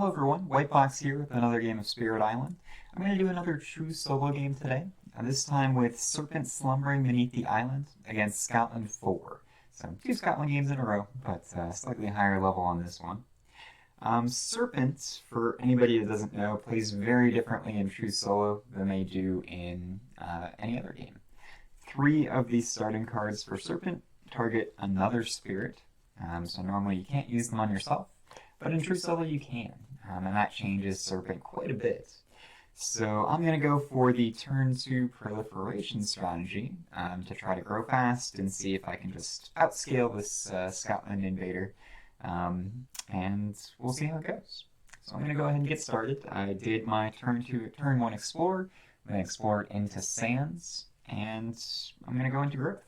Hello everyone, White Box here with another game of Spirit Island. I'm going to do another true solo game today, this time with Serpent slumbering beneath the island against Scotland 4. So 2 Scotland games in a row, but slightly higher level on this one. Serpent, for anybody that doesn't know, plays very differently in true solo than they do in any other game. 3 of these starting cards for Serpent target another spirit, so normally you can't use them on yourself. But in true solo you can, and that changes Serpent quite a bit. So I'm going to go for the turn 2 proliferation strategy to try to grow fast and see if I can just outscale this Scotland invader, and we'll see how it goes. So I'm going to go ahead and get started. I did my turn 1 explore, I'm going to explore into sands, and I'm going to go into growth.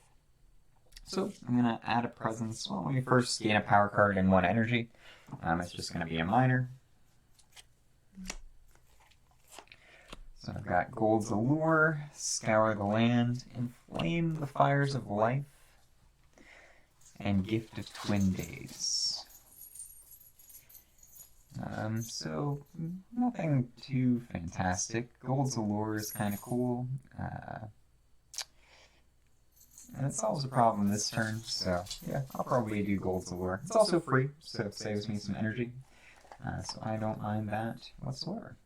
So I'm going to add a presence. Well, let me first gain a power card and 1 energy. It's just going to be a minor. So I've got Gold's Allure, Scour the Land, Inflame the Fires of Life, and Gift of Twin Days. So nothing too fantastic. Gold's Allure is kind of cool. And it solves a problem this turn, so yeah, I'll probably do Gold's Allure. It's also free, so it saves me some energy, so I don't mind that whatsoever.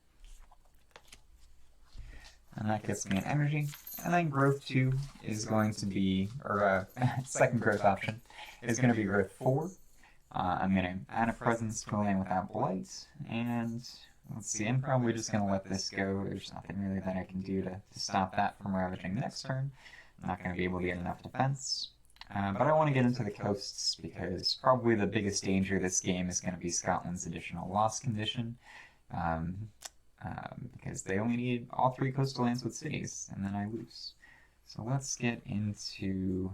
And that gets me an energy, and then Growth 2 is going to be, or second growth option, is going to be Growth 4. I'm going to add a presence to a land without blight, and let's see, I'm probably just going to let this go. There's nothing really that I can do to stop that from ravaging next turn. I'm not going to be able to get enough defense. But I want to get into the coasts because probably the biggest danger of this game is going to be Scotland's additional loss condition. Because they only need all 3 coastal lands with cities, and then I lose. So let's get into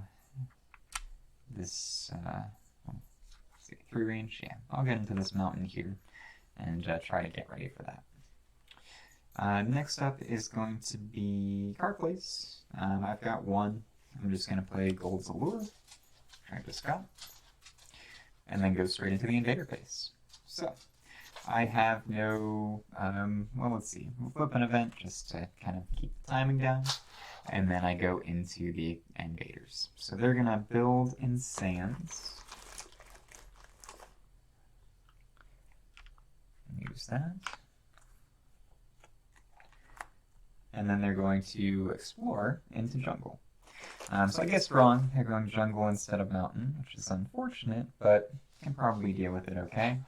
this, let's see, 3 range? Yeah, I'll get into this mountain here and try to get ready for that. Next up is going to be card plays. I've got 1. I'm just going to play Gold's Allure, try to Scott, and then go straight into the invader phase. So, I have no, well, let's see, we'll flip an event just to kind of keep the timing down, and then I go into the invaders. So they're going to build in sands. Use that. And then they're going to explore into jungle. So I guess wrong, they're going jungle instead of mountain, which is unfortunate, but can probably deal with it okay.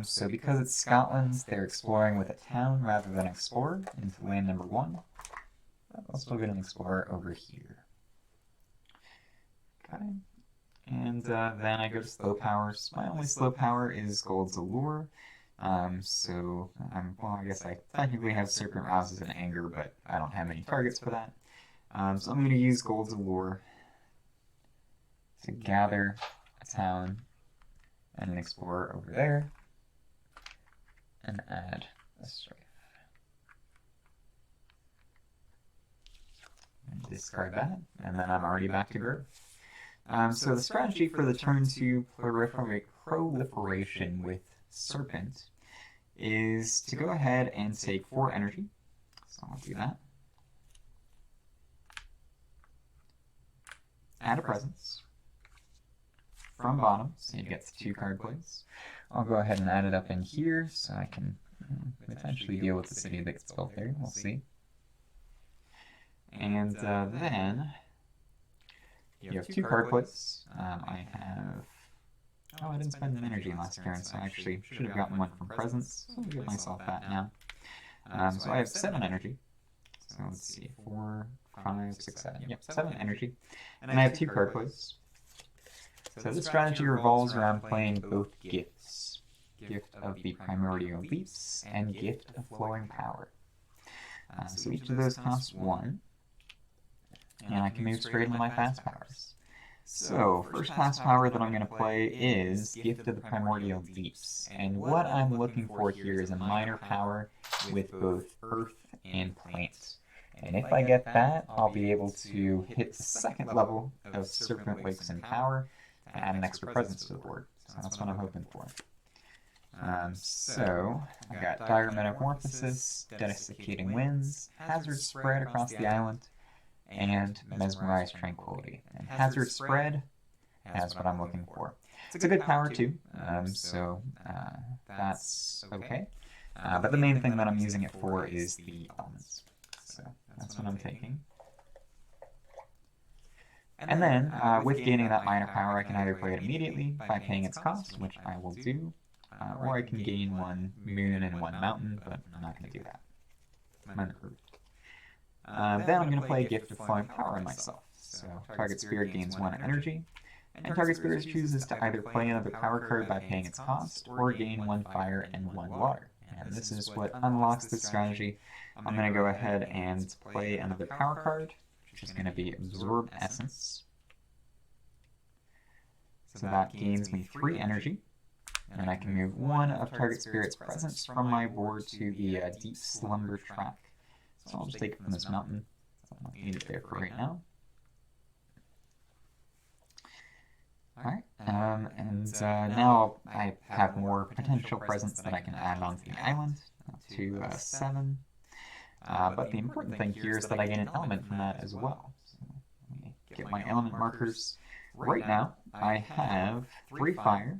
So because it's Scotland, they're exploring with a town rather than explorer into land number 1. I'll still get an explorer over here. Okay. And then I go to slow powers. My only slow power is Gold's Allure. Well, I guess I technically have Serpent Rouses and Anger, but I don't have any targets for that. So I'm going to use Gold's Allure to gather a town and an explorer over there, and add a strafe. And discard that, and then I'm already back to growth. So the strategy for the turn 2 proliferation with Serpent is to go ahead and take 4 energy. So I'll do that. Add a presence from bottom, so you get the 2 card plays. I'll go ahead and add it up in here so I can potentially deal with the city that gets built there. We'll see. And then you have 2 card plays. I have... Oh, I didn't spend an energy last turn, so I actually should have gotten 1 from presence. So I'll give myself that now. So I have 7 energy. So let's see, 4, 5, 6, 7. Yep, 7 energy. And I have 2 card plays. So this strategy revolves around playing both gifts. Gift of the Primordial Leaps and Gift of Flowing Power. So each of those costs 1. And I can move straight into my fast powers. So, first fast power that I'm going to play is Gift of the Primordial Leaps. And what I'm looking for here is a minor power with both earth and plant. And if I get that, I'll be able to hit the 2nd level of Serpent Wakes in Power to add an extra presence to the board. So that's what I'm hoping for. So I've got Dire Metamorphosis, Desiccating Winds, Hazard Spread across the island, and Mesmerize Tranquility. And Hazard Spread has what I'm looking for. It's a good power too, so that's okay. But the main thing that I'm using it for is the elements. So that's what I'm taking. And then, with gaining that minor power, I can either play it immediately by paying its cost, which I will do, or I can gain one moon and one mountain, but I'm not going to do that. I'm an earth. Then I'm going to play Gift of Flowing Power on myself. So target spirit gains 1 energy, and target spirit chooses to either play another power card by paying its cost, or gain 1 fire and 1 water. And this is what unlocks this strategy. I'm going to go ahead and play another power card, which is going to be Absorb Essence. So that gains me 3 energy, and I can move 1 of target spirit's presence from my board to the Deep Slumber track. So I'll just take it from this mountain. I don't need it there for right now. Alright, and now I have more potential presence that I can add onto the island, to 7. But the important thing here is that I gain an element from that as well. So let me get my element markers. Right now, I have 3 fire,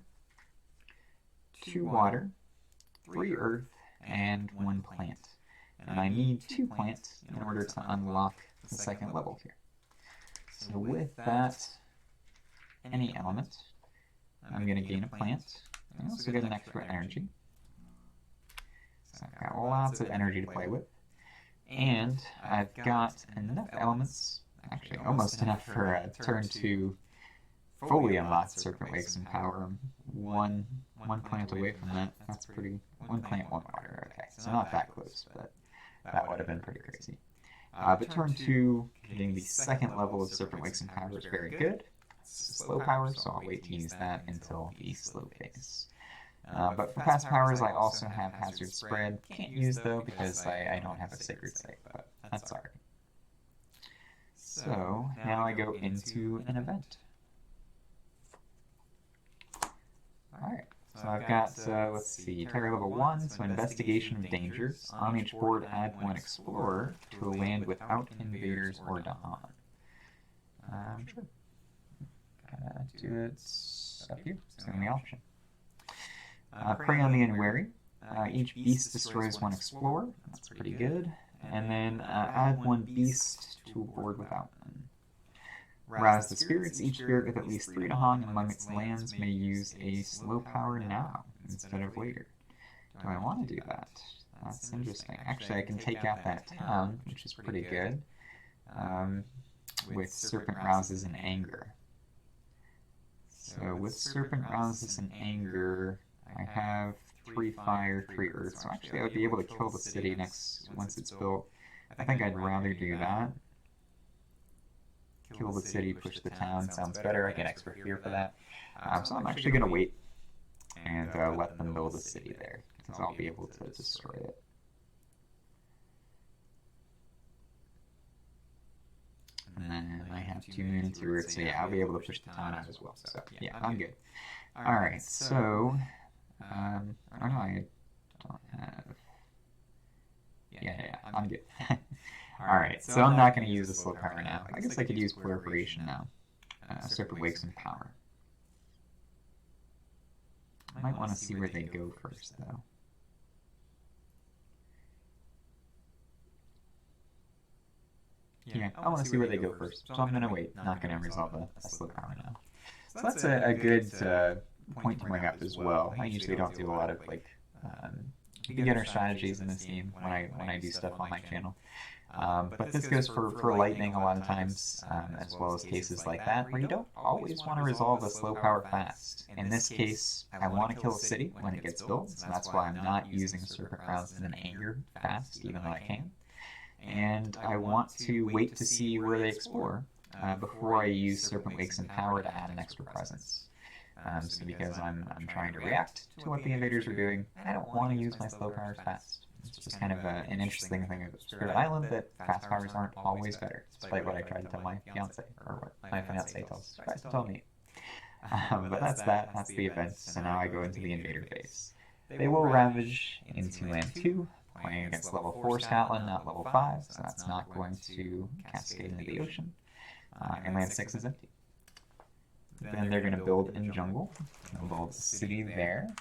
2 water, 3 earth, and 1 plant. And I need 2 plants in order to unlock the second level here. So with that, any element, I'm going to gain a plant. I also get an extra energy. So I've got lots of energy to play with. And I've got enough elements, actually almost enough for turn 2 fully unlock Serpent Wakes and Power. One plant away from that. That's pretty... 1 plant, 1 water. Okay, so not that close, but that would have been pretty crazy. But turn 2, getting the second level of Serpent Wakes and Power is very good. It's slow power, so I'll wait to use that until the slow phase. But for fast powers, I also have Hazard Spread. Can't use though because I don't have a Sacred Site, but that's alright. So now I go into an event. Alright, so I've got, let's see, Terror level 1, so Investigation of Dangers. On each board, add 1 Explorer to a land without invaders or Dahan. Sure. Gotta do it up here. It's the only option. Prey on the Unwary. Each beast destroys 1 Explorer. That's pretty good. And then add 1 beast to a board without one. Rouse the spirits. Each spirit with at least 3 Dahan among its lands may use a slow power now instead of later. Do I want to do that? That's interesting. Actually, I can take out that town, which is pretty good, with Serpent Rouses and Anger. So with Serpent Rouses and Anger, I have 3 fire, 3 earth. So actually I would be able to kill the city once it's built. I think I'd rather do that. Kill the city, push the town, sounds better. I get extra fear for that. So I'm actually going to wait and let them build a city there, because I'll be able to destroy it. And then I have 2 moon and 2 earth, so yeah, I'll be able to push the town out as well. So yeah, I'm good. Alright, so... I don't know, I don't have... Yeah, I'm good. Alright, so I'm not going to use the slow power now. I guess I could use Proliferation now. Serpent Wakes and Power. I might want to see where they go first, though. Yeah, I want to see where they go first, so I'm going to wait. Not going to resolve a slow power now. So that's a good point to bring up as well. I usually don't do a lot of like beginner strategies in this game when I do stuff on my channel. But this goes for lightning a lot of times, as well as cases like that, where you don't always want to resolve a slow power fast. In this case, I want to kill a city when it gets built, so that's why I'm not using Serpent Rouses and Anger fast, even though I can. And I want to wait to see where they explore before I use Serpent Wakes and Power to add an extra presence. So because I'm trying to react to what the invaders are doing, I don't want to use my slow powers fast. It's just kind of an interesting thing of Spirit Island that fast powers aren't always better, despite what I tried to tell my fiance, or what my fiance tries to tell me. But that's that. That's the event. So now I go into the invader phase. They will Ravage into Land 2, playing against level 4 Scotland, not level 5, so that's not going to cascade into the ocean. And Land 6 is empty. Then they're going to build in jungle. They'll build a city there.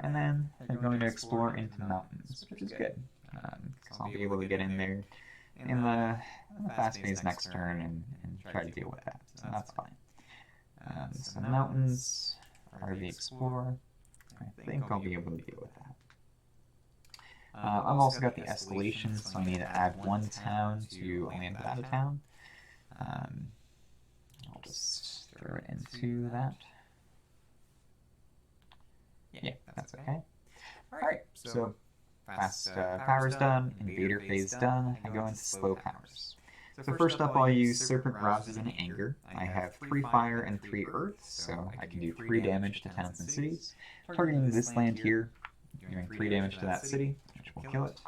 And then they're going to explore into mountains, which is good. Because I'll be able to get in there in the fast phase next turn and try to deal with that. So that's fine. So mountains are the explorer. I think I'll be able to deal with that. I've also got the escalation, so I need to add one town to a land without a town. I'll just throw it into that. Yeah, that's okay. Alright, so fast power's done, invader phase done, I go into slow powers. So first up I'll use Serpent Rouses in Anger. I have 3 fire and 3 earth, so I can do 3 damage to towns and cities. Targeting this land here, doing 3 damage to that city, which will kill it.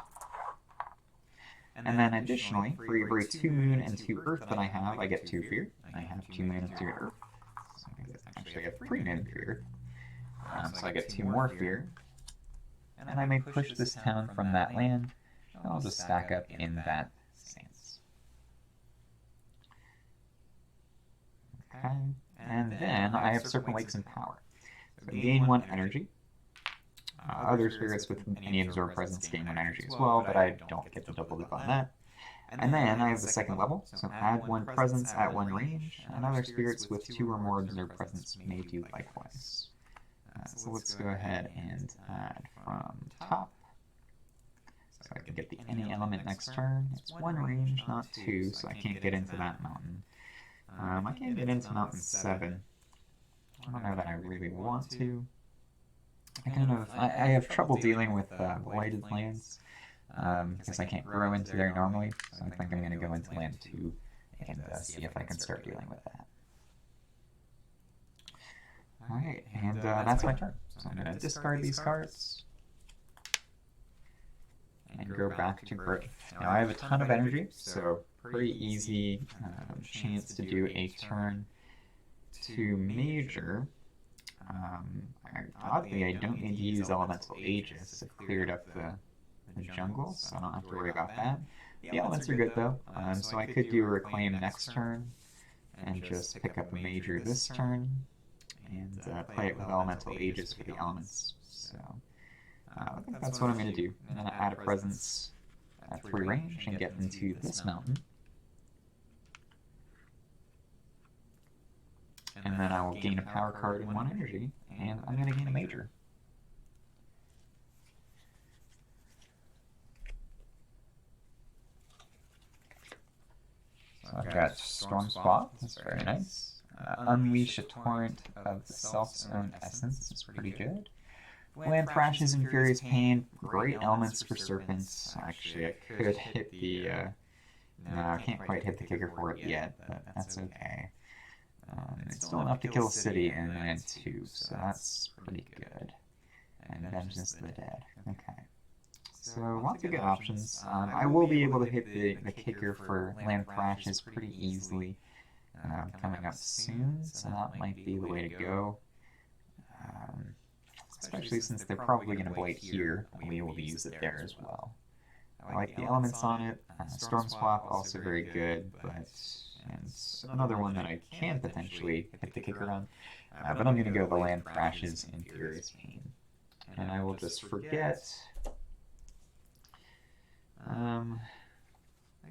And then additionally, for every 2 moon and 2 earth that I have, I get 2 fear. I have 2 moon and 2 earth. So I get 3 moon and 3 earth. So I get 2 more fear. And I may push this town from that land. And I'll just stack up in that stance. Okay. And then I have Serpent Lakes in power. So gain 1 energy. Other spirits with any absorb presence gain 1 energy as well, but I don't get the double dip on that. And then I have the second level, so add 1 presence at 1 range, and other spirits with 2 or more absorb presence may do likewise. So let's go ahead and add from top. So I can get the any element next turn. It's 1 range, not 2, so I can't get into that mountain. I can't get into mountain 7. I don't know that I really want to. I have trouble dealing with blighted lands because I can't grow into there normally. So I think I'm going to go into land 2 and see if I can start dealing with that. Alright, and that's my turn. So I'm going to discard these cards and go back to Grave. Now I have a ton of energy, so pretty easy chance to do a turn to major. Oddly, I don't need to use Elemental Aegis. I've cleared up the jungle, so I don't have to worry about that. The elements are good though, so I could do a Reclaim next turn and just pick up a major this turn and play it with Elemental Aegis for the elements. So I think that's what I'm going to do. I'm going to add a presence at 3 range and get into this mountain. And then I will gain a power card and 1 energy, and I'm going to gain a major. So I've got Storm Swap, that's very nice. Unleash a Torrent of the Self's Own Essence, that's pretty good. Land Thrashes and Furious Pain, great elements for Serpents. Actually, I could hit the... no, I can't quite hit the kicker for it yet, but that's okay. It's still enough to kill a city in land 2, so that's pretty good. And Vengeance of the Dead. Okay. So lots of good options. I will be able to hit the kicker for Land Thrashes pretty easily coming up soon, so that might be the way to go. Especially since they're probably going to Blight here, I'll be able to use it there as well. I like the elements on it. Storm Swap, also very good, but... and another one that I can potentially hit the kicker on. But I'm going to go the Land Thrashes and Furious Pain. And I will just forget... I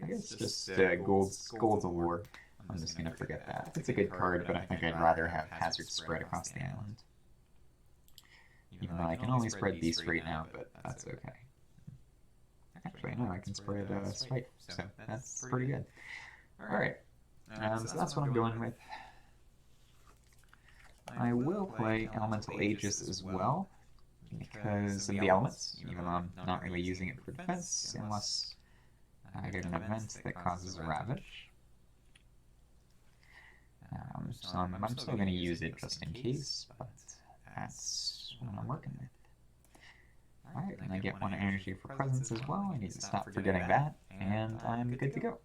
guess just Gold's Allure. I'm just going to forget that. It's a good card, but I think I'd rather have Hazard spread across the island. Even though I can only spread Beast right now, but that's okay. Actually, no, I can spread Strike, so that's pretty good. Alright. So that's what I'm going with. I will play Elemental Aegis as well, because of the elements, even though I'm not really using it for defense, unless I get an event that causes a Ravage. So I'm still going to use it just in case, but that's what I'm working with. Alright, and I get 1 energy for presence as well. I need to stop forgetting that, and I'm good to go.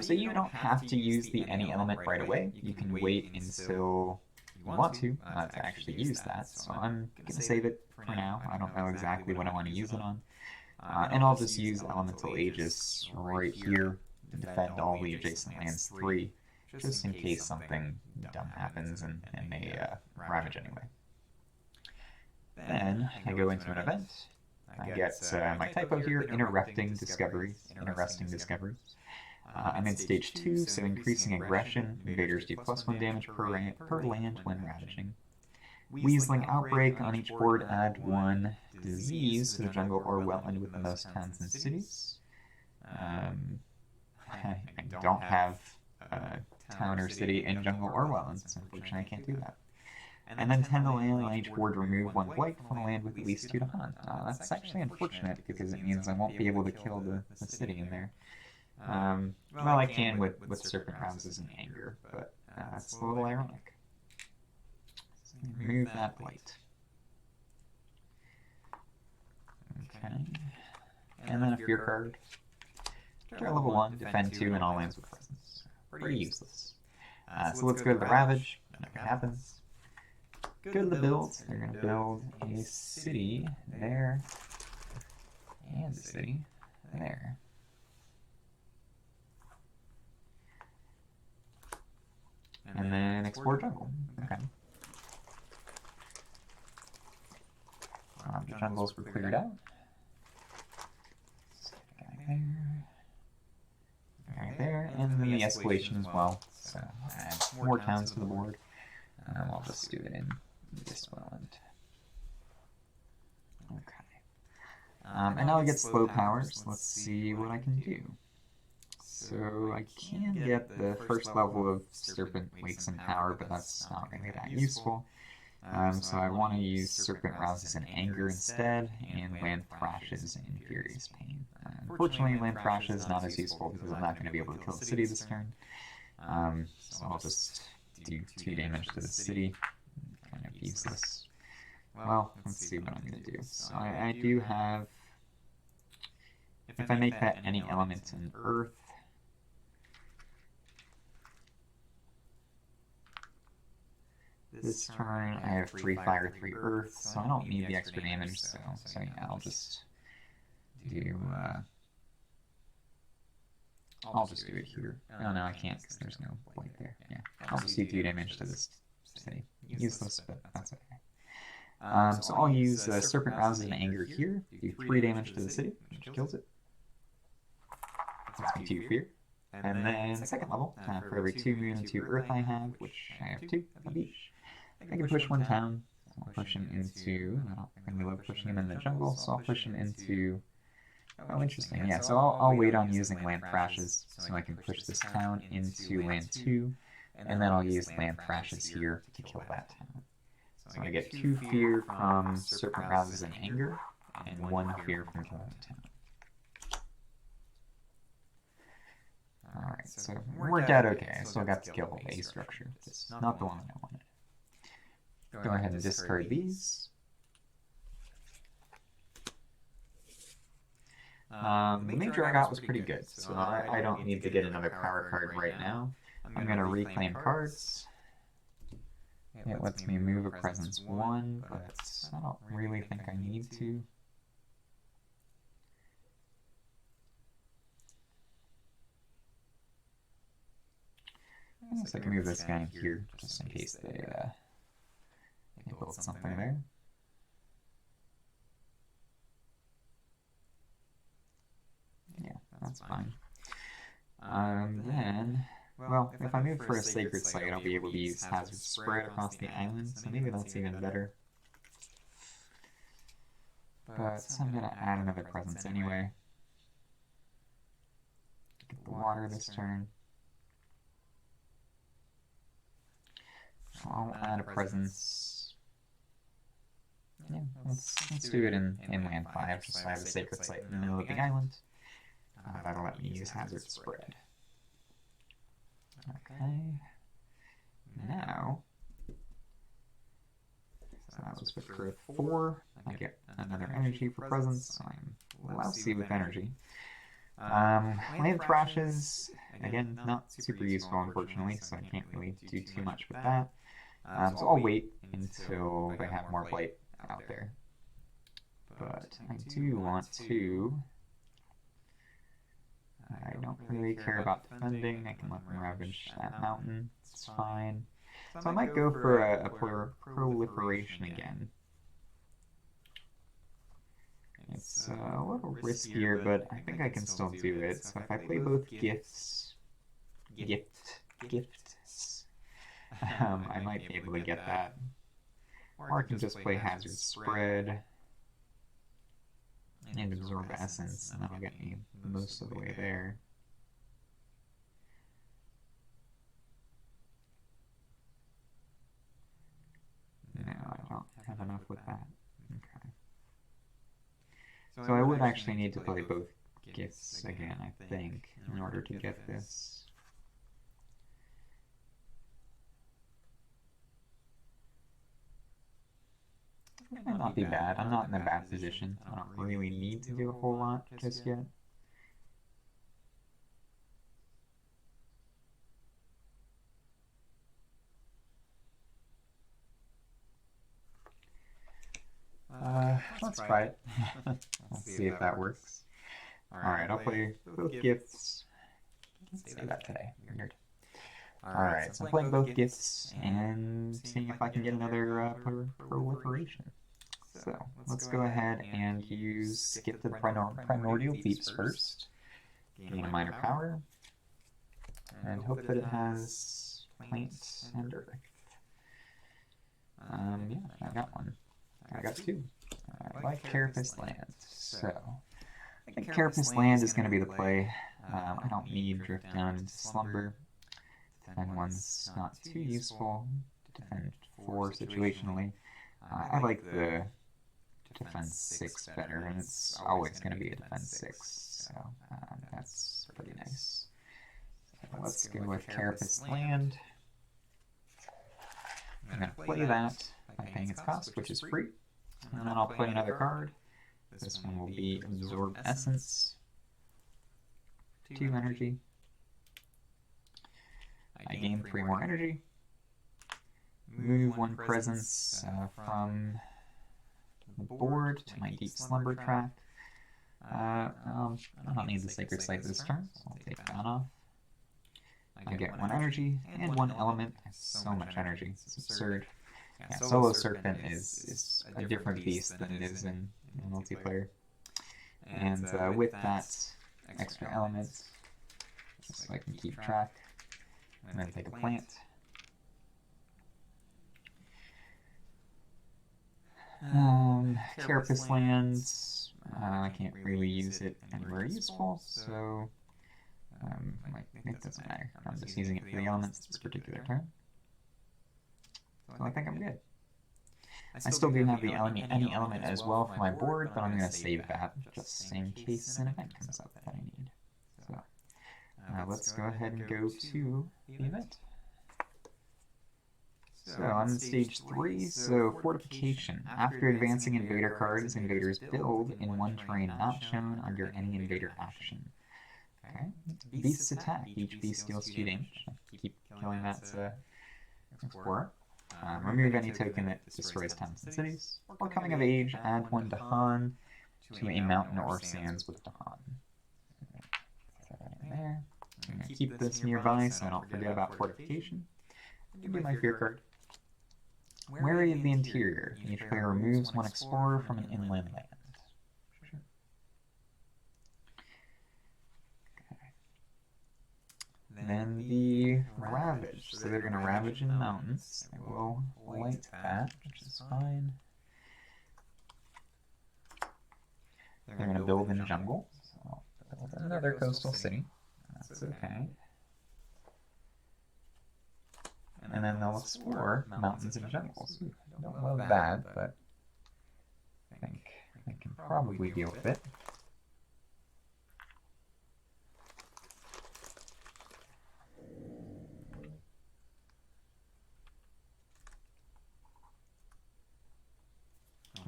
So you don't have to use the any element right away. You can wait until want to actually use that. So I'm going to save it for now. I don't know exactly what I want to use it on. And I'll just use Elemental Aegis right here to defend all the adjacent lands 3, just in case something dumb happens and may ravage anyway. Then I go into an event. I get my typo here, Interesting Discoveries. I'm in stage 2, so increasing aggression. Invaders do +1 damage per land when ravaging. Weaseling Outbreak. On each board, add 1 disease to the jungle or wetland with the most towns and cities. I don't have a town or city in jungle or wetlands, so unfortunately I can't do that. And then 10 the land on each board, remove 1 blight from a land with at least 2 to hunt. That's actually unfortunate because it means I won't be able to kill the city in there. Well, I can with Serpent Rouses and Anger, but that's a little ironic. So remove that blight. Okay. And then a Fear card. Draw level 1, defend 2, and all lands with presence. Pretty useless. So let's go to the Ravage. Nothing happens. Go to the builds. They're going to build a city there. And a city there. And then explore jungle. Okay. The jungles were cleared out. Right there. And then the escalation as well. So add more towns to the board. I'll just do it in this wetland. Okay. And now I get slow powers. Let's see what I can do. So I can get the first level of Serpent Wakes and Power, but that's not really that useful. So I want to use Serpent Rouses and Anger instead, and Land Thrashes and Furious Pain. Unfortunately, Land Thrashes is not as useful because I'm not going to be able to kill the city this turn. So I'll just do 2 damage to the city. Kind of useless. Well, let's see what I'm going to do. So I do have... If I make that any element in Earth, this turn I have 3 fire, 3 earth, so I don't need the extra damage, so yeah, I'll just do, it here. Oh no, I can't because there's no blight there. Yeah, I'll just do 2 damage to this city. Useless, but that's okay. So I'll use Serpent Rouses and Anger here, do 3 damage to the city, which kills it. That's me 2 fear. And then second level, for every 2 moon and 2 earth I have, which I have 2 of each, I can push 1 town. I'll push him into, I don't really love pushing him in the jungle, so I'll push him into, oh interesting, yeah, so I'll wait on using Land Thrashes, so I can push this town into land 2, and then I'll use Land Thrashes here to kill that town. So I get 2 fear from Serpent Rouses and Anger, and 1 fear from killing the town. Alright, so it worked out okay. I still got to kill a structure. It's not the one I wanted. Go ahead and discard these. The major I got was pretty good, so I don't need to get another power card right now. I'm going to reclaim cards. It lets me move a presence 1, but I don't really think I need to. I guess I can move this guy in here, just in case they build something there. Yeah, that's fine. Then, well, if I move for a Sacred Site, I'll be able to use Hazard Spread across the island, so maybe that's even better. But I'm going to add another presence anyway. Get the water this turn. I'll add a presence. Yeah, let's do it in Land 5, just so I have a Sacred Site in the middle of the island. That'll let me use Hazard Spread. Okay. Now, so that was good for 4. I get another energy for presence, so I'm lousy with energy. Land Thrashes, again, not super useful unfortunately, so I can't really do too much with that. So I'll wait until they have more blight out there. But I do want to... I don't really care about defending. I can let them ravage that mountain. It's fine. So I might go for a proliferation again. It's a little riskier, but I think I can still do it. So if I play both gifts, I might be able to get that. Or I can just play Hazard Spread and Absorb Essence, and that'll get me most of the way there. No, I don't have enough with that. Okay. So I would actually need to play both gifts again, I think, in order to get this. It might not be bad. I'm not in a bad position. I don't really need to do a whole lot just yet. Let's try it. Let's see if that works. Alright, I'll play both gifts. Can't say that today. Weird. Alright, so I'm playing both gifts and seeing if I can get another proliferation. So, let's go ahead and use Skip to the Primordial Deeps first. Gain a minor power. And hope that it has plant and earth. Yeah, I got one. I got two. I like Carapace Land. So, I think Carapace Land is going to be the play. I don't need Drift Down into Slumber. Defend 1's not too useful. Defend 4 situationally. I like the Defend 6 better, and it's always going to be a Defend 6. So, that's pretty nice. So let's go with Carapace Land. I'm going to play that by paying its cost, which is free. And then I'll play another card. This one will be Absorb Essence. 2 energy. I gain 3 more energy. Move 1 presence from the board to my Deep Slumber Tract. I don't need the Sacred Sight this turn, so I'll take that off. I get 1 energy and 1 element. I have so much energy, it's absurd. Yeah, Solo Serpent is a different beast than it is in multiplayer. And with that extra element, just so I can keep track, I'm going to take a plant. Carapace Lands, I can't really use it anywhere useful, so it doesn't matter. I'm just using it for the elements this particular turn. So I think I'm good. I still do have the any element as well for my board, but I'm going to save that just in case an event comes up that I need. So let's go ahead and go to the event. So on stage 3, so Fortification. After advancing invader cards, invaders build in 1 terrain not shown under any invader action. Okay. Beasts attack. Each beast deals 2 damage. Keep killing that explorer. Remove any token that destroys towns and cities. Or Coming of Age, add 1 Dahan to a mountain or sands with Dahan. Put that in there. I'm going to keep this nearby so I don't forget about Fortification. Give me my fear card. Wary of the Interior. Each player removes 1 explorer from an inland land. Sure. Okay. Then the Ravage. So they're going to ravage in the mountains. They will light that, which is fine. They're going to build in jungle. So build another coastal city. That's okay. And then they'll explore mountains and jungles. I don't love that, but I think I can probably deal with it.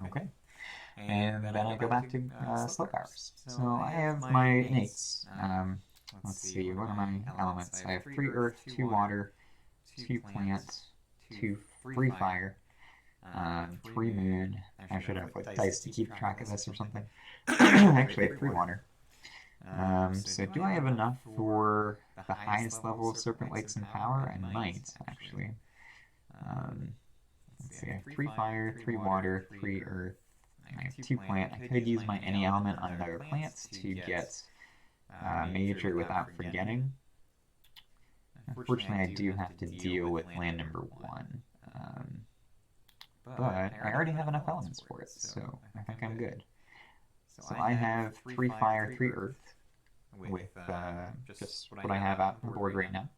Okay. And then I go back to slow powers. So I have my innates. Let's see, what are my elements? I have 3 earth, 2 water, 2 plant, 2 3 fire, 3 moon. I should have like dice to keep track of this or something. Actually, I have 3 water. So do I have enough for the highest level of Serpent Lakes in power? I might, actually. Let's see, I have 3 fire, 3 water, 3 earth. I have 2 plant. I could use my any element on another plant to get major without forgetting. Unfortunately, I do have to deal with land number 1. But I already have enough elements for it, so I think I'm good. So I have 3 fire, 3 earth, with just what I have out on the board right now.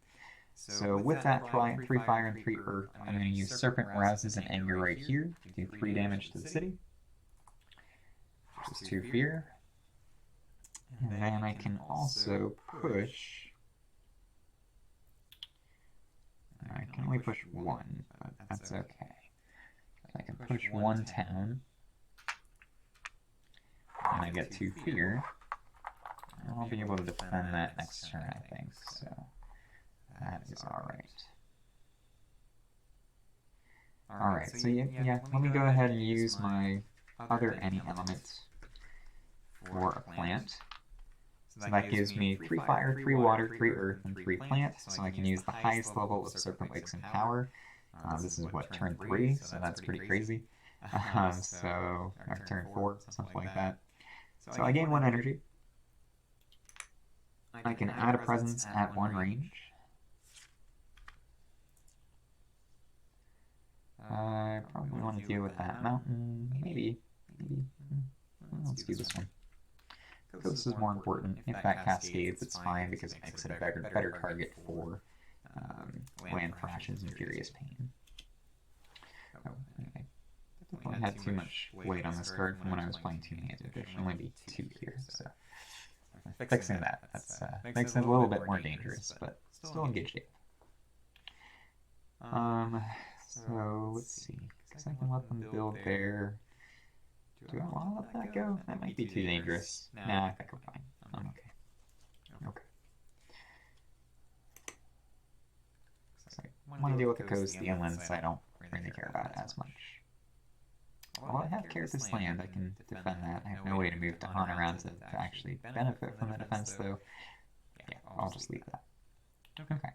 So with that 3 fire and 3 earth, I'm going to use Serpent Rouses and Anger right here, do 3 damage to the city. Just 2 fear. And then I can also push... I can only push 1, but that's okay. I can push 1 town. And I get 2 fear. And I'll be able to defend that next turn, I think, so that is alright. Alright, so yeah, let me go ahead and use my other any element for a plant. So that gives me 3 fire, 3 water, 3 earth, and 3 plant, so I can use the highest level of Serpent Lakes in power. This is what, turn 3, so that's pretty crazy. Or turn 4, something like that. So I gain 1 energy. I can add a presence at 1 range. I probably want to deal with that mountain. Maybe. Let's do this one. Coast is more important. If that cascades, it's fine because it makes it a better target for Land Thrashes and Furious Pain. Oh, okay. Definitely had too much weight on this card from when I was playing 2 hands. There should only be 2 here, so fixing that. That's makes it a little bit more dangerous, but still in good shape. So let's see. Guess I can let them build there. Do I want to let that go? That might be too dangerous. Nah, I think I'm fine. I'm okay. Okay. So I want to deal with the coast, the inlands I don't really care about as much. Well, I have Carapace land, I can defend that. I have no way to move Dahan around to actually benefit from the defense, though. Yeah, I'll just leave that. Okay.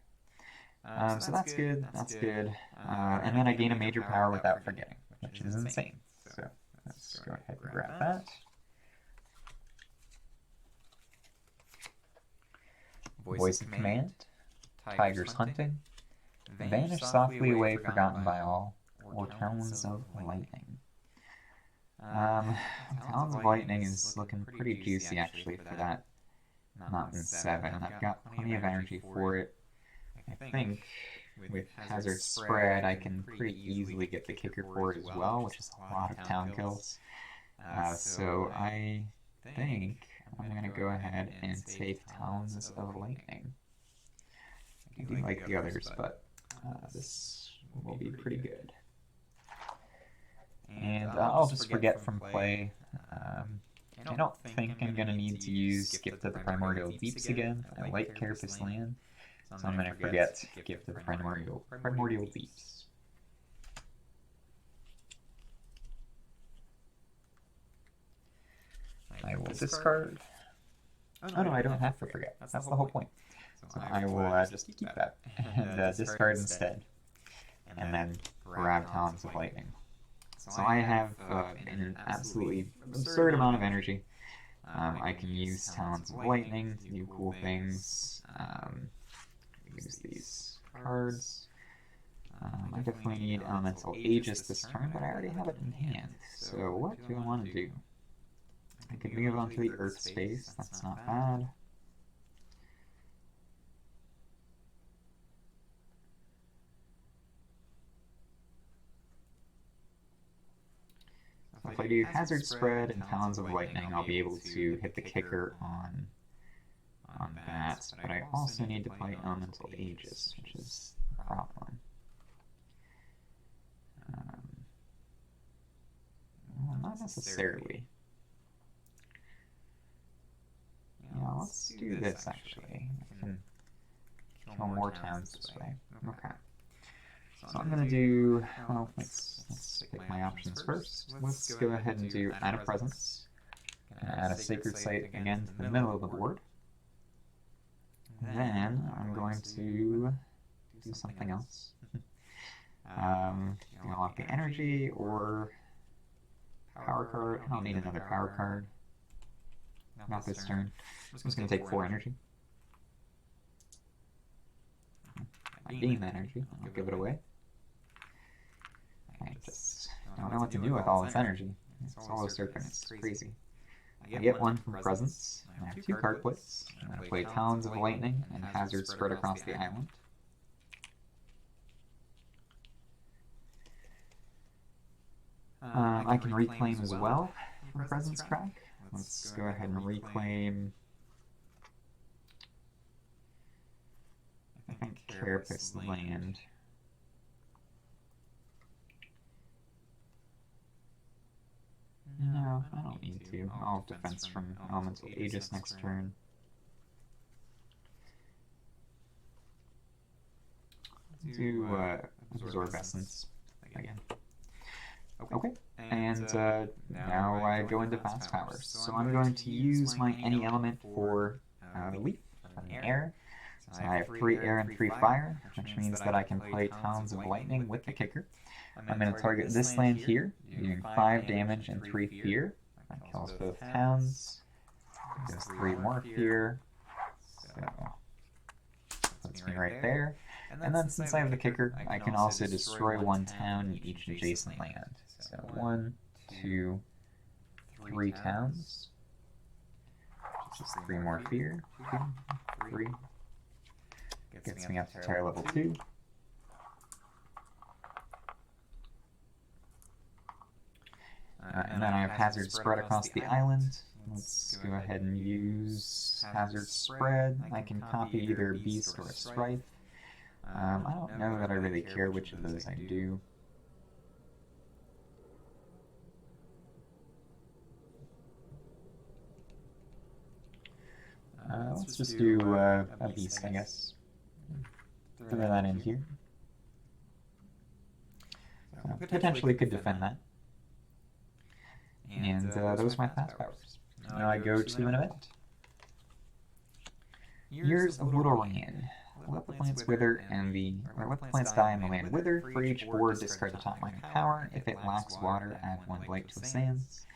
So that's good, that's good. And then I gain a major power without forgetting, which is insane. So let's go ahead and grab that. Voice of Command, Tigers Hunting, Vanish softly away, forgotten by all, or Talons of Lightning. Talons of Lightning is looking pretty juicy actually for that Mountain 7. I've got plenty of energy for it. I think with Hazard Spread I can pretty easily get the kicker for it as well, which is a lot of town kills. So I think I'm going to go ahead and take Talons of Lightning. I do like the others, but this will be pretty good. And I'll just forget from play. I don't think I'm going to need to use Gift of the Primordial Deeps again. I like Carapace land, so I'm going to forget Gift of the Primordial Deeps. I will discard. Oh no, I don't have to forget. That's the whole point. So I will just keep that and discard instead. And then grab Talons of Lightning. So I have an absolutely absurd amount of energy. I can use Talons of Lightning to do cool things. Use these cards. I definitely need Elemental Aegis this turn, but I already have it in hand. So what do I want to do? I could move on to the Earth space. That's not bad. If I do Hazard Spread and Talons of Lightning, I'll be able to hit the kicker on that, but I also need to play Elemental Aegis, which is the problem. Well, not necessarily. Yeah, let's do this actually. I can kill more towns this way. Okay. So I'm going to do, well, let's pick my options first. Let's go ahead and do add a presence. Add a sacred site again to the middle of the board. Then I'm going to do something else. Unlock the energy or power card. I don't need another power card. Not this turn. I'm just going to take 4 energy. My beam energy. I'll give it away. I just don't know what to do with all this energy. It's all a Serpent. It's crazy. I get 1 from presence. I have 2 card plays. I'm going to play Talons of Lightning and Hazard spread across the island. I can reclaim as well from Presence Crack. Let's go ahead and reclaim, I think, Carapace Land. No, I don't need to. I'll have defense from Elemental Aegis next turn. Do Absorb Essence again. Okay, and now I go into fast powers. So I'm going to use my any element for leaf, air. So I have 3 air and 3 fire, which means that I can play Talons of Lightning with the kicker. I'm going to target this land here, doing 5 damage and 3 fear. That kills both towns. Does 3 more fear. So puts me right there. And then since I have the kicker, I can also destroy 1 town in each adjacent land. So 1, 2, 3 towns. Just 3 more fear. 2, 3. Gets me up to tier level 2. And then I have Hazard spread across the island. Let's go ahead and use Hazard spread. I can copy either a Beast or a Strife. I don't know that I really care which of those I do. Let's just do a Beast, I guess. Throw that in here. Potentially could defend that. And those are my fast powers. Now I go to an event. Years of Little Rain. Let the plants wither and let the plants die and the land wither. For each board, discard the top line of power. If it lacks water, add 1 blight to the sands.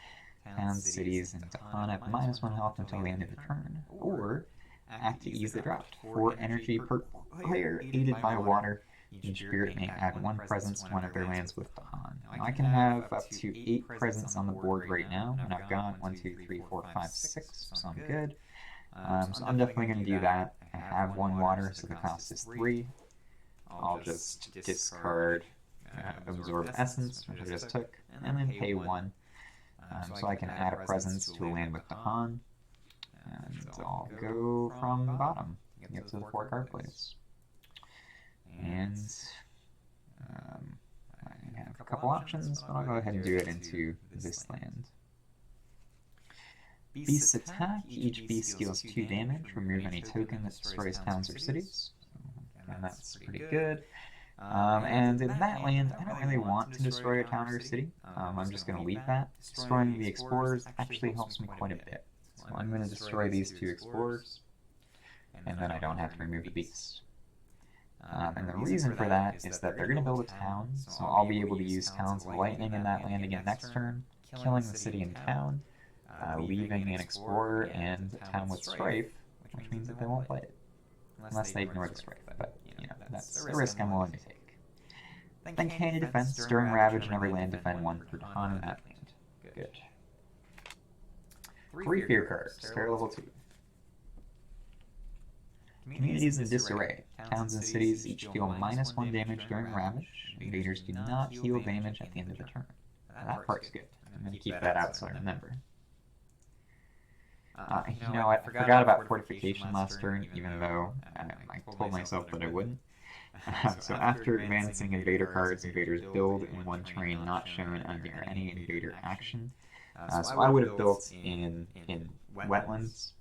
Towns, cities, and Tahan have -1 health until the end of the turn. Or act to ease the draft. 4 energy per player aided by water. Each spirit may add 1 presence to one of their lands with Tahan. Now I can have up to 8 presents on the board right now, and I've got 1, 2, 3, 4, 5, 6, so I'm good. So I'm definitely going to do that. I have 1 water, so the cost is 3. I'll just discard Absorb Essence, which I just took, and then pay 1. So I can add a presence to a land with Tahan. And I'll go from the bottom, get to the 4 card plays. And I have a couple options, but I'll go ahead and do it into this land. Beasts attack. Each beast deals 2 damage. Remove any token that destroys towns or cities. And that's pretty good. And in that land, I don't really want to destroy a town or a city. I'm just going to leave that. Destroying the explorers actually helps me quite a bit. So I'm going to destroy these 2 explorers, and then I don't have to remove the beast. And the reason for that is that they're going to build a town, so I'll be able to use Talons of Lightning in that land again next turn, killing the city and town, leaving an explorer and a town with Strife, which means that they won't play it. Unless they ignore the Strife, but, you know, that's a risk I'm willing to take. Then Candy Defense, during Ravage and every land defend 1 per Tahan in that land. Good. 3 fear cards, tier level 2. Communities in disarray. Towns and cities each deal -1 damage during Ravage. Invaders do not heal damage at the end of the turn. That part's good. I'm going to keep that out so I remember. You know what, I forgot about Fortification last turn, even though I told myself that I wouldn't. So after advancing invader cards, invaders build in 1 terrain not shown under any invader action. So I would have built in wetlands.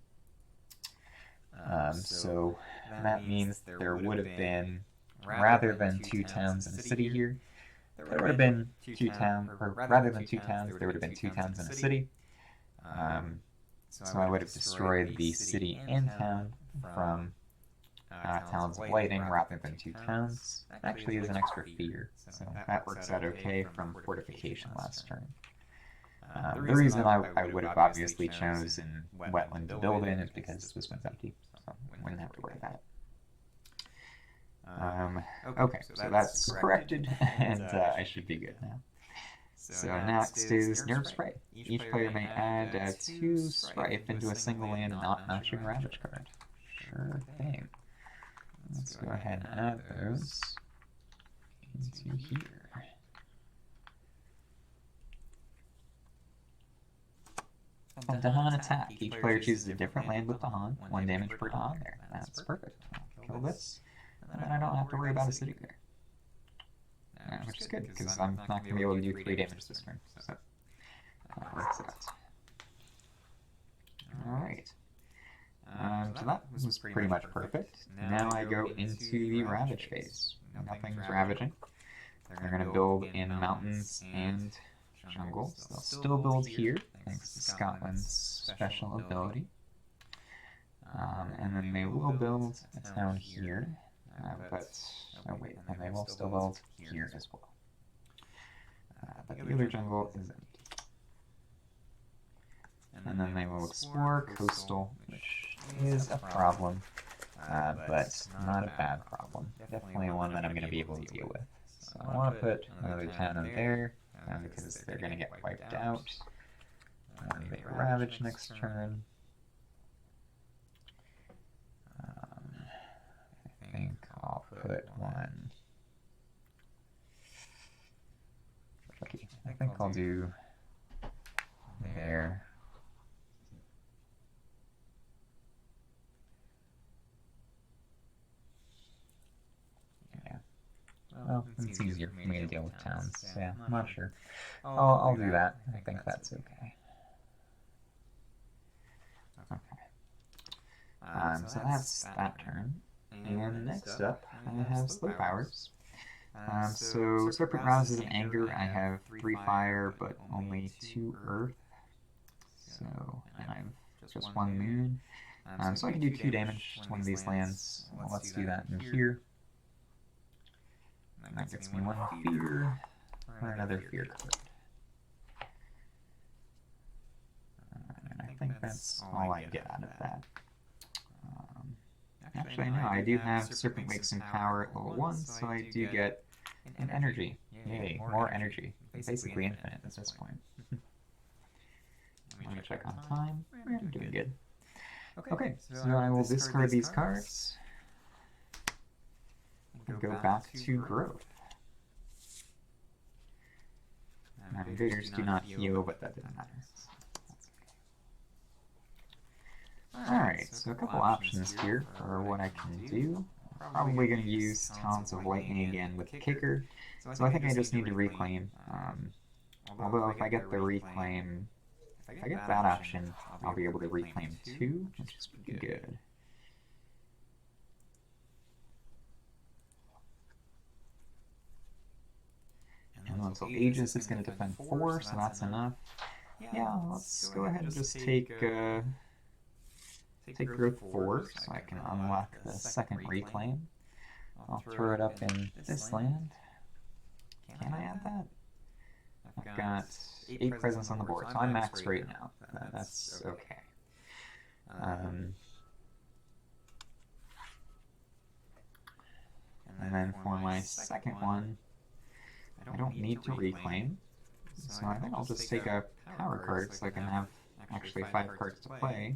So that means there would have been rather than 2 towns and a city here. There would have been 2 towns, or rather than 2 towns, there would have been 2 towns and a city. So I would have destroyed the city and town from Talons of Lightning rather than 2 towns. It actually is an extra fear, so that works out okay from fortification last turn. The reason I would have obviously chosen wetland to build in is because this one's empty, so I wouldn't have to worry about it. Okay, so that's corrected, and I should be good now. So next is Nerve Spray. Each player may add 2 Strife into a single land not matching Ravage card. Sure thing. Let's go ahead and add those into here. On Dahan attack, each player chooses a different land with Dahan, 1 damage per Dahan there. That's perfect. I'll kill this, and then I don't have to worry about a city there. Which is good, because I'm not going to be able to do 3 damage this turn, so that works out. Alright. So that was pretty much perfect. Now I go into the Ravage phase. Nothing's ravaging. They're going to build in mountains and jungle. So they'll still build here, thanks to Scotland's special ability. And then they will build a town here. Oh wait, and they will still build here as well. But the other jungle is empty. And then they will explore coastal, which is a problem, but not a bad problem. Definitely one that I'm going to be able to deal with. So I want to put another town in there, because they're going to get wiped out. They Ravage next turn. I think I'll put one. I think I'll do there. Yeah. Well, it's easier for me to deal with towns. So yeah, I'm not sure. I'll do that. I think that's okay. Okay. So that's that turn. And next up, I have Slow Powers. So Serpent rouses in anger. I have 3 fire, but only 2 earth. So, and I have just 1 moon. So I can do 2 damage to one of these lands. Well, let's do that in here. And that gets me 1 fear, or another fear card. And I think that's all I get out of that. Actually, no, I do have Serpent Wakes in power at level 1, so I do get an energy. Yay, more energy. Basically infinite at this point. Let me check on time. We're doing good. Okay, so I will discard these cards and go back to growth. Invaders do not heal, but that didn't matter. Alright, so a couple options here for what I can do. I'm probably going to use Talons of Lightning again with Kicker. So I think I just need to reclaim. Although if I get the reclaim, if I get that option, I'll be able to reclaim 2, which is pretty good. And until Aegis, it's going to defend 4, so that's enough. Yeah, let's go ahead and just take growth 4, so I can unlock the second reclaim. I'll throw it up in this land. Can I add that? I've got 8 presence on the board, so I'm maxed right now. That's okay. And then for my second one, I don't need to reclaim, so I think I'll just take a power card so I can have actually 5 cards to play.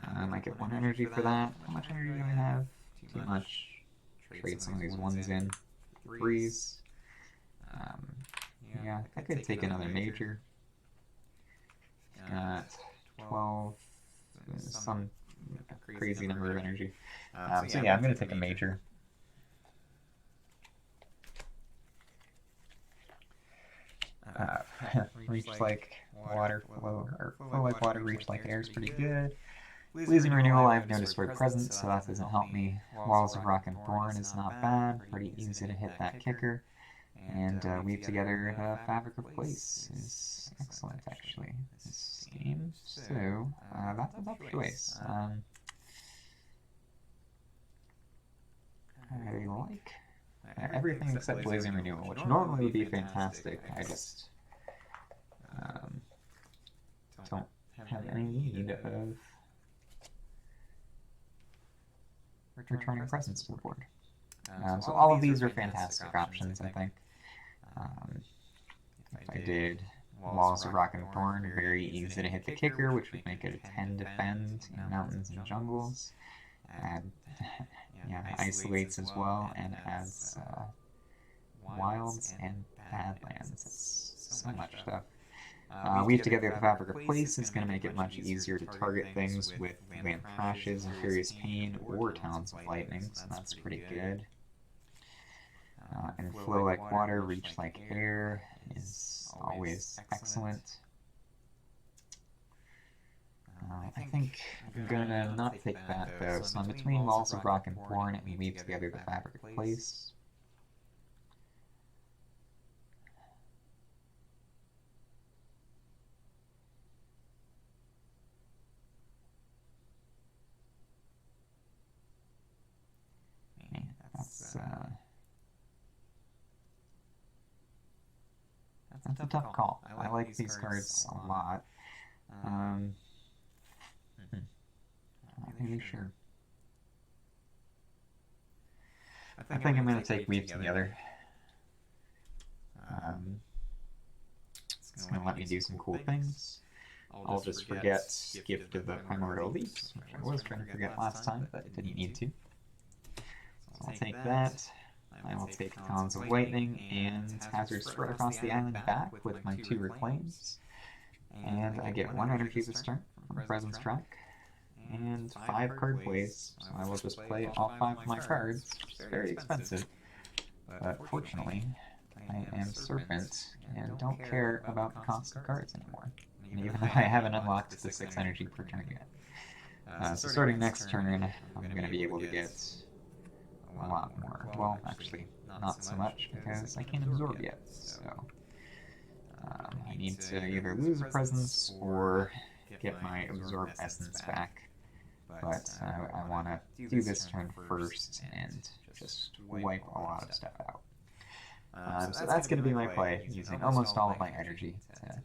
I get 1 energy for that. How much energy do I have? Too much. Trade some of these 1s in. 3s. Yeah, I could take another major. Got 12. Some crazy number of energy. So yeah, I'm going to take a major. Reach like water flow, or flow like water, reach like air is pretty good. Blazing Renewal, I have no destroyed presence, so that doesn't help me. Walls of Rock and Thorn is not bad, pretty easy to hit that kicker. And Weave Together the Fabric of Place is excellent, actually, this game. So, that's a tough choice. I like everything except Blazing Renewal, which normally would be fantastic. I just don't have any need of returning presence to the board. So all of these are fantastic options, I think. If I did Walls of Rock and Thorn, very easy to hit the kicker, which would make it a 10 defend in mountains and jungles. Yeah, isolates as well, and adds wilds and badlands. It's so much stuff. Weave Together the Fabric of Place is going to make it much easier to target things with Land Thrashes and Furious Pain or Talons of Lightning, so that's pretty good. And Flow Like Water, Reach Like Air is always excellent. I think I'm gonna not take that though, so I'm between Walls of Rock and Thorn and Weave Together the Fabric of Place. That's a tough call. I like these cards a lot. I'm not really sure. I think I'm going to take Weave Together. It's going to let me do some cool things. I'll just forget Gift of the Primordial Leaves, which I was trying to forget last time, but didn't need to. So I'll take that. I will take Talons of Lightning and Hazard spread across the island back with my 2 Reclaims. And I get 1 energy this turn from Presence Track. And 5 card plays, so I will just play all 5 of my cards, which is very expensive. But fortunately, I am Serpent and don't care about the cost of cards anymore, even though I haven't unlocked the 6 energy per turn yet. So starting next turn, I'm going to be able to get a lot more. Well, actually, not so much, because I can't absorb yet, so I need to either lose a presence or get my absorb essence back. But I want to do this turn first and just wipe a lot of stuff out. So that's going to be my play, using almost all of my energy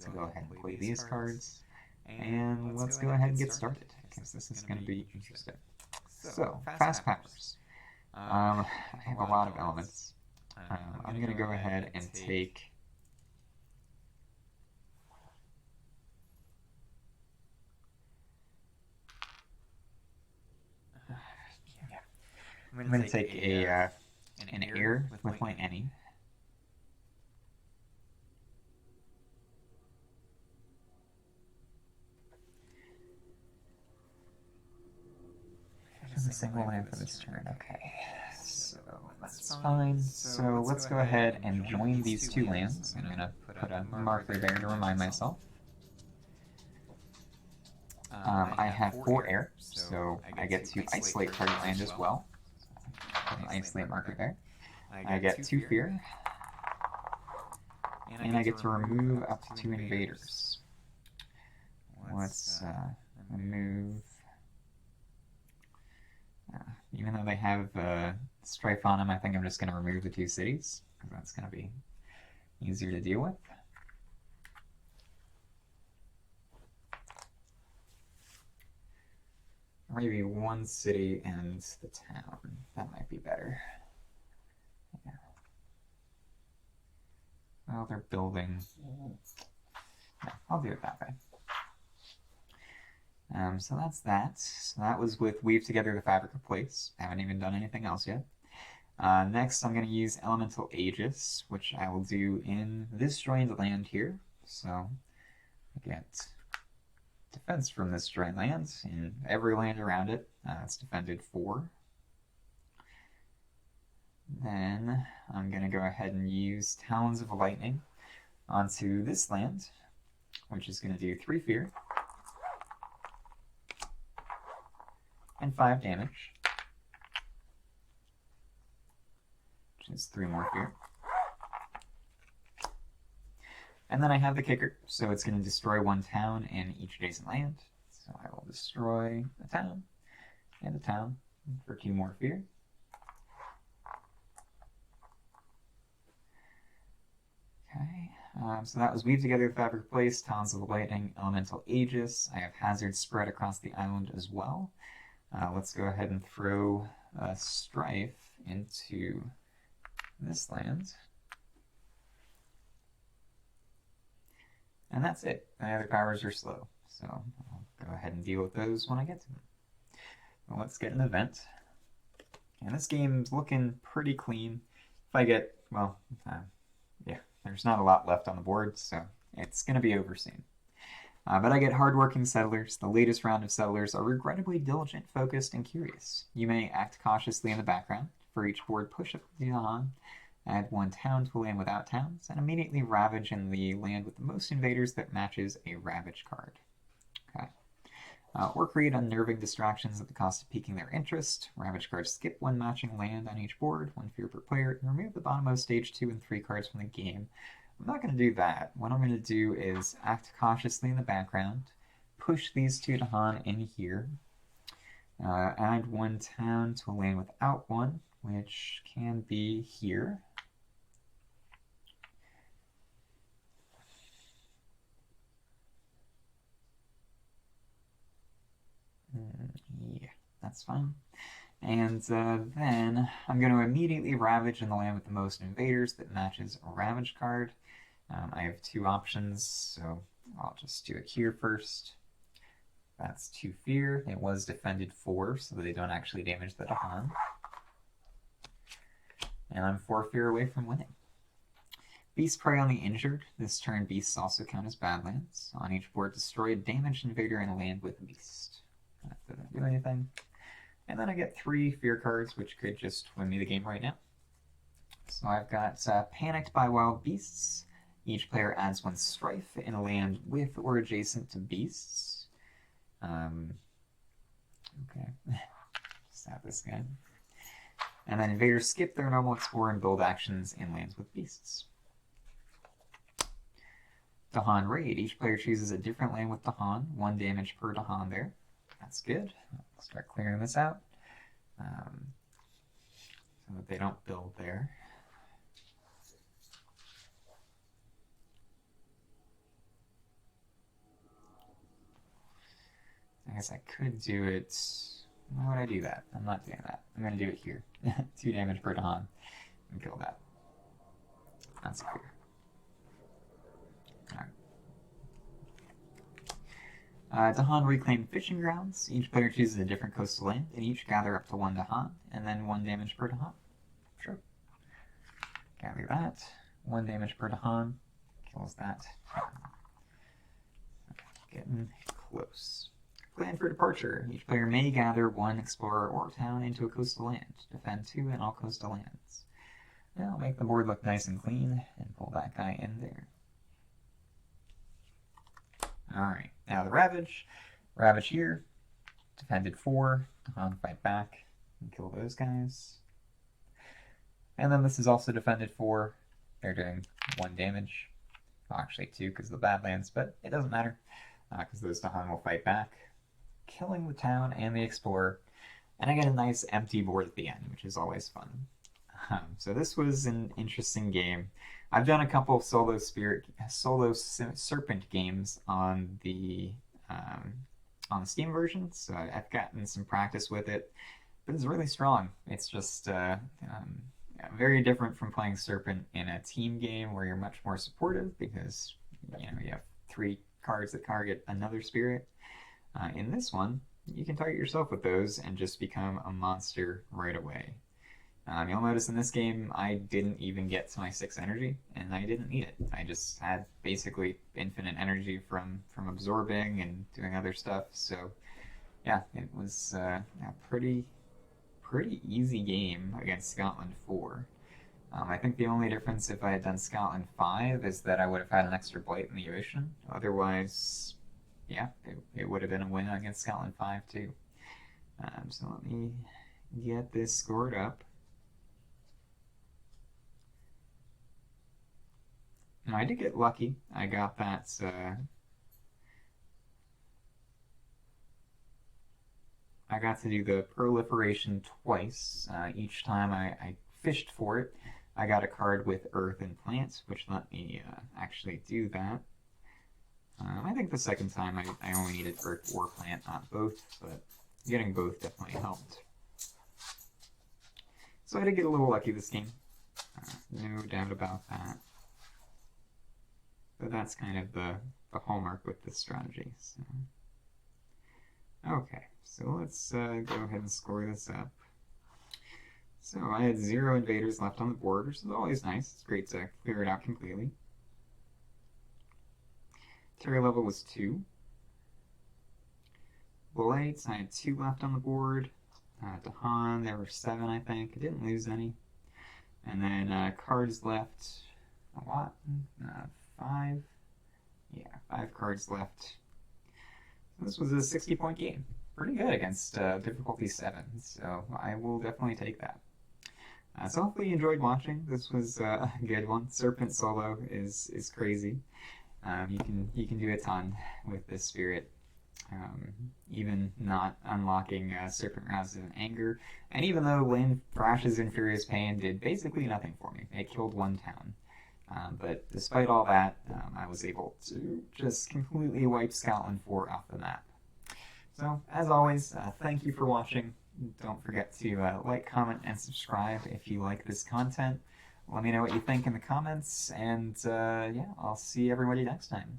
to go ahead and play these cards. And let's go ahead and get started, because this is going to be interesting. So, fast powers. I have a lot of elements. I'm going to go ahead and take... I'm going to take an air with my any. There's a single land for this turn, okay. So that's fine. So let's go ahead and join these 2 lands. I'm going to put a marker there to remind myself. I have 4 air, so I get to isolate target land as well. Put an isolate marker there. I get 2 fear. And I get to remove up to 2 invaders. Let's remove... even though they have Strife on them, I think I'm just going to remove the 2 cities, because that's going to be easier to deal with. Or maybe 1 city and the town. That might be better. Yeah. Well, they're building. Yeah, I'll do it that way. So that's that. So that was with Weave Together the Fabric of Place. I haven't even done anything else yet. Next, I'm going to use Elemental Aegis, which I will do in this joined land here. So I get defense from this joined land in every land around it. It's defended 4. Then I'm going to go ahead and use Talons of Lightning onto this land, which is going to do 3 fear. and 5 damage. Which is 3 more fear. And then I have the kicker, so it's going to destroy 1 town and each adjacent land. So I will destroy a town and a town for 2 more fear. Okay, so that was Weave Together the Fabric Place, Talons of the Lightning, Elemental Aegis. I have hazards spread across the island as well. Let's go ahead and throw Strife into this land. And that's it. My other powers are slow, so I'll go ahead and deal with those when I get to them. Well, let's get an event. And this game's looking pretty clean. If I get, well, yeah, there's not a lot left on the board, so it's going to be over soon. But I get hardworking settlers. The latest round of settlers are regrettably diligent, focused, and curious. You may act cautiously in the background. For each board, push up the Dahan, add 1 town to a land without towns, and immediately ravage in the land with the most invaders that matches a ravage card. Okay. Or create unnerving distractions at the cost of piquing their interest. Ravage cards skip 1 matching land on each board, 1 fear per player, and remove the bottommost stage 2 and 3 cards from the game. I'm not going to do that. What I'm going to do is act cautiously in the background, push these 2 Dahan in here, add 1 town to a land without 1, which can be here. Yeah, that's fine. And then I'm going to immediately ravage in the land with the most invaders that matches a ravage card. I have 2 options, so I'll just do it here first. That's 2 fear. It was defended 4, so they don't actually damage the Dahan. And I'm 4 fear away from winning. Beasts prey on the injured. This turn, beasts also count as badlands. On each board, destroy a damaged invader in a land with a beast. That doesn't do anything. And then I get 3 fear cards, which could just win me the game right now. So I've got Panicked by Wild Beasts. Each player adds 1 strife in a land with or adjacent to beasts. Okay. Just have this guy. And then invaders skip their normal explore and build actions in lands with beasts. Dahan Raid. Each player chooses a different land with Dahan. 1 damage per Dahan there. That's good. I'll start clearing this out so that they don't build there. I guess I could do it. Why would I do that? I'm not doing that. I'm going to do it here. 2 damage per Dahan and kill that. That's clear. Dahan Reclaimed Fishing Grounds. Each player chooses a different coastal land, and each gather up to 1 Dahan, and then 1 damage per Dahan. Sure. Gather that. 1 damage per Dahan. Kills that. Getting close. Plan for departure. Each player may gather 1 explorer or town into a coastal land. Defend 2 in all coastal lands. Now I'll make the board look nice and clean, and pull that guy in there. Alright, now the Ravage. Ravage here. Defended 4. Dahan fight back and kill those guys. And then this is also defended 4. They're doing 1 damage. Well, actually 2 because of the Badlands, but it doesn't matter because those Dahan will fight back, killing the town and the explorer. And I get a nice empty board at the end, which is always fun. So this was an interesting game. I've done a couple solo Serpent games on the Steam version, so I've gotten some practice with it. But it's really strong. It's just very different from playing Serpent in a team game where you're much more supportive because you have 3 cards that target another spirit. In this one, you can target yourself with those and just become a monster right away. You'll notice in this game, I didn't even get to my 6 energy, and I didn't need it. I just had basically infinite energy from absorbing and doing other stuff. So, yeah, it was a pretty easy game against Scotland 4. I think the only difference if I had done Scotland 5 is that I would have had an extra blight in the ocean. Otherwise, yeah, it would have been a win against Scotland 5 too. So let me get this scored up. Now I did get lucky. I got that. I got to do the proliferation twice. Each time I fished for it, I got a card with Earth and Plants, which let me actually do that. I think the second time I only needed Earth or Plant, not both, but getting both definitely helped. So I did get a little lucky this game. No doubt about that. But that's kind of the hallmark with this strategy. So. Okay, so let's go ahead and score this up. So I had 0 invaders left on the board, which is always nice. It's great to clear it out completely. Terror level was 2. Blights, I had 2 left on the board. Dahan, there were 7, I think. I didn't lose any. And then cards left, a lot. 5. Yeah, 5 cards left. This was a 60-point game. Pretty good against difficulty 7, so I will definitely take that. So hopefully you enjoyed watching. This was a good one. Serpent solo is crazy. You can do a ton with this spirit. Even not unlocking Serpent Roused in Anger. And even though Land Thrashes and Furious Pain did basically nothing for me. It killed 1 town. But despite all that, I was able to just completely wipe Scotland 4 off the map. So, as always, thank you for watching. Don't forget to like, comment, and subscribe if you like this content. Let me know what you think in the comments, and yeah, I'll see everybody next time.